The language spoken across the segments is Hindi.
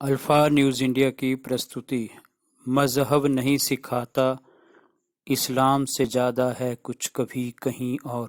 अल्फा न्यूज़ इंडिया की प्रस्तुति। मज़हब नहीं सिखाता इस्लाम से ज़्यादा है कुछ कभी कहीं और।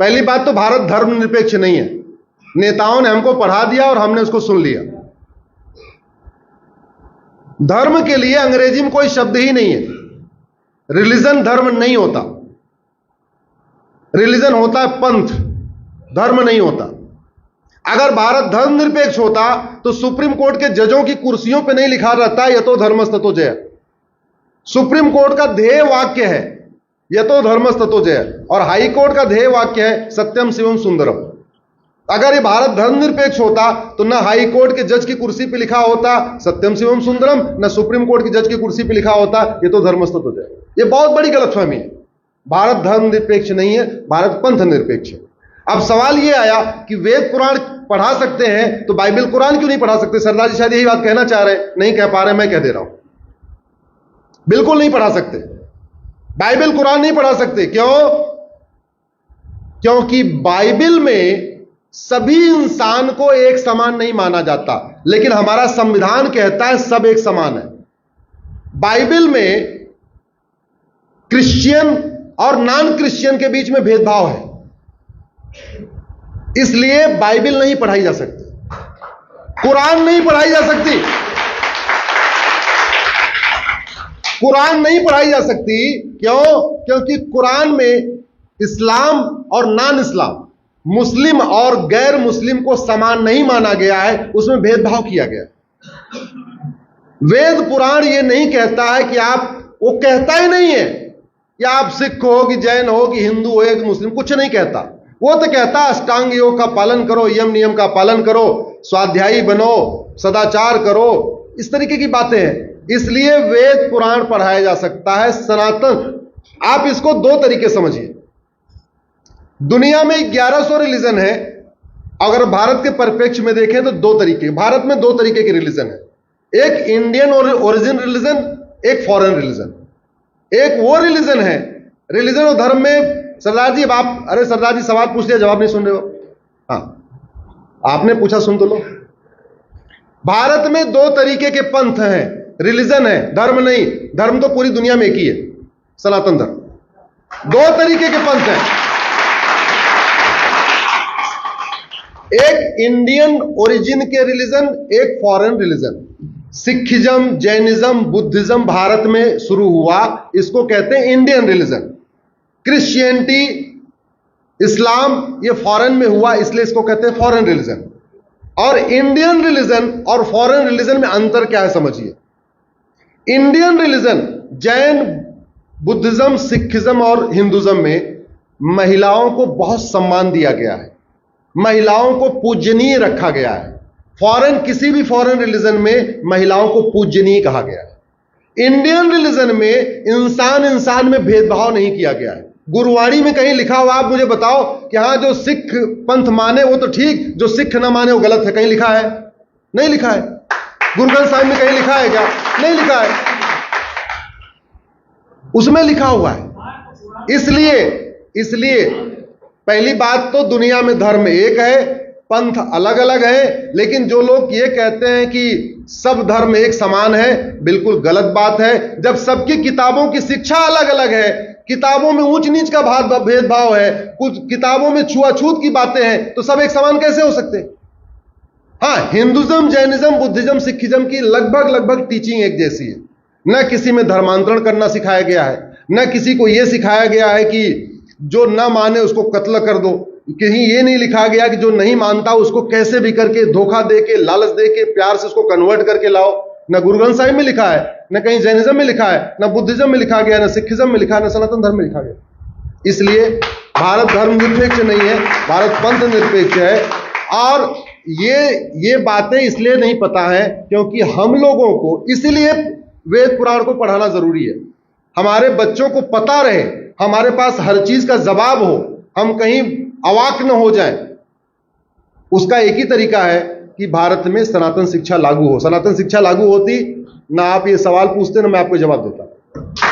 पहली बात तो भारत धर्मनिरपेक्ष नहीं है। नेताओं ने हमको पढ़ा दिया और हमने उसको सुन लिया। धर्म के लिए अंग्रेजी में कोई शब्द ही नहीं है। रिलीजन धर्म नहीं होता। रिलीजन होता है पंथ, धर्म नहीं होता। अगर भारत धर्मनिरपेक्ष होता तो सुप्रीम कोर्ट के जजों की कुर्सियों पे नहीं लिखा रहता यतो धर्मस्ततो जय। सुप्रीम कोर्ट का ध्येय वाक्य है यतो धर्मस्ततो जय और हाई कोर्ट का ध्येय वाक्य है सत्यम शिवम सुंदरम। अगर ये भारत धर्मनिरपेक्ष होता तो ना हाई कोर्ट के जज की कुर्सी पे लिखा होता सत्यम शिवम सुंदरम, ना सुप्रीम कोर्ट की जज की कुर्सी पे लिखा होता यतो धर्मस्ततो जय। ये बहुत बड़ी गलतफहमी है। भारत धर्मनिरपेक्ष नहीं है, भारत पंथ निरपेक्ष है। अब सवाल ये आया कि वेद पुराण पढ़ा सकते हैं तो बाइबल कुरान क्यों नहीं पढ़ा सकते? सरदार जी शायद यही बात कहना चाह रहे हैं, नहीं कह पा रहे, मैं कह दे रहा हूं। बिल्कुल नहीं पढ़ा सकते, बाइबल कुरान नहीं पढ़ा सकते। क्यों? क्योंकि बाइबल में सभी इंसान को एक समान नहीं माना जाता, लेकिन हमारा संविधान कहता है सब एक समान है। बाइबल में क्रिश्चियन और नॉन क्रिश्चियन के बीच में भेदभाव है, इसलिए बाइबल नहीं पढ़ाई जा सकती, कुरान नहीं पढ़ाई जा सकती, कुरान नहीं पढ़ाई जा सकती। क्यों? क्योंकि कुरान में इस्लाम और नॉन इस्लाम, मुस्लिम और गैर मुस्लिम को समान नहीं माना गया है, उसमें भेदभाव किया गया है। वेद पुराण ये नहीं कहता है कि आप, वो कहता ही नहीं है कि आप सिख हो कि जैन हो कि हिंदू हो या कि मुस्लिम, कुछ नहीं कहता। वो तो कहता है अष्टांग योग का पालन करो, यम नियम का पालन करो, स्वाध्यायी बनो, सदाचार करो, इस तरीके की बातें हैं। इसलिए वेद पुराण पढ़ाया जा सकता है, सनातन। आप इसको दो तरीके समझिए। दुनिया में 1100 रिलीजन है, अगर भारत के परिप्रेक्ष्य में देखें तो दो तरीके, भारत में दो तरीके के रिलीजन है। एक इंडियन ओरिजिन रिलीजन, एक फॉरेन रिलीजन। एक वो रिलीजन है, रिलीजन और धर्म में सरदार जी, अब आप, अरे सरदार जी सवाल पूछ लिया, जवाब नहीं सुन रहे हो। हाँ, आपने पूछा, सुन तो लो। भारत में दो तरीके के पंथ हैं, रिलीजन है, धर्म नहीं। धर्म तो पूरी दुनिया में एक ही है, सनातन धर्म। दो तरीके के पंथ हैं, एक इंडियन ओरिजिन के रिलीजन, एक foreign religion. Sikhism, Jainism, Buddhism Bharat में शुरू हुआ, इसको कहते हैं इंडियन रिलीजन। क्रिश्चियनिटी, इस्लाम, ये फॉरेन में हुआ, इसलिए इसको कहते हैं फॉरेन रिलीजन। और इंडियन रिलीजन और फॉरेन रिलीजन में अंतर क्या है समझिए। Indian religion, Jain, Buddhism, Sikhism और हिंदुज्म में महिलाओं को बहुत सम्मान दिया गया है, महिलाओं को पूजनीय रखा गया है। फॉरेन, किसी भी फॉरेन रिलीजन में महिलाओं को पूजनीय कहा गया है। इंडियन रिलीजन में इंसान इंसान में भेदभाव नहीं किया गया है। गुरुवाणी में कहीं लिखा हुआ, आप मुझे बताओ कि हाँ जो सिख पंथ माने वो तो ठीक, जो सिख ना माने वो गलत है, कहीं लिखा है? नहीं लिखा है। गुरु ग्रंथ साहिब में कहीं लिखा है क्या? नहीं लिखा है। उसमें लिखा हुआ है। इसलिए पहली बात तो दुनिया में धर्म एक है, पंथ अलग अलग है। लेकिन जो लोग ये कहते हैं कि सब धर्म एक समान है, बिल्कुल गलत बात है। जब सबकी किताबों की शिक्षा अलग अलग है, किताबों में ऊंच नीच का भेदभाव है, कुछ किताबों में छुआछूत की बातें हैं, तो सब एक समान कैसे हो सकते हैं? हाँ, हिंदुज्म, जैनिज्म, बुद्धिज्म, सिखिज्म की लगभग टीचिंग एक जैसी है। न किसी में धर्मांतरण करना सिखाया गया है, न किसी को यह सिखाया गया है कि जो न माने उसको कत्ल कर दो। कहीं ये नहीं लिखा गया कि जो नहीं मानता उसको कैसे भी करके धोखा दे के, लालच दे के, प्यार से उसको कन्वर्ट करके लाओ। न गुरु ग्रंथ साहिब में लिखा है, न कहीं जैनिज्म में लिखा है, न बुद्धिज्म में लिखा गया, न सिखिज्म में लिखा है, न सनातन धर्म में लिखा गया। इसलिए भारत धर्म निरपेक्ष नहीं है, भारत पंथ निरपेक्ष है। और ये बातें इसलिए नहीं पता है क्योंकि हम लोगों को इसलिए वेद पुराण को पढ़ाना जरूरी है। हमारे बच्चों को पता रहे, हमारे पास हर चीज का जवाब हो, हम कहीं अवाक न हो जाएं। उसका एक ही तरीका है कि भारत में सनातन शिक्षा लागू हो। सनातन शिक्षा लागू होती, ना आप ये सवाल पूछते, ना मैं आपको जवाब देता।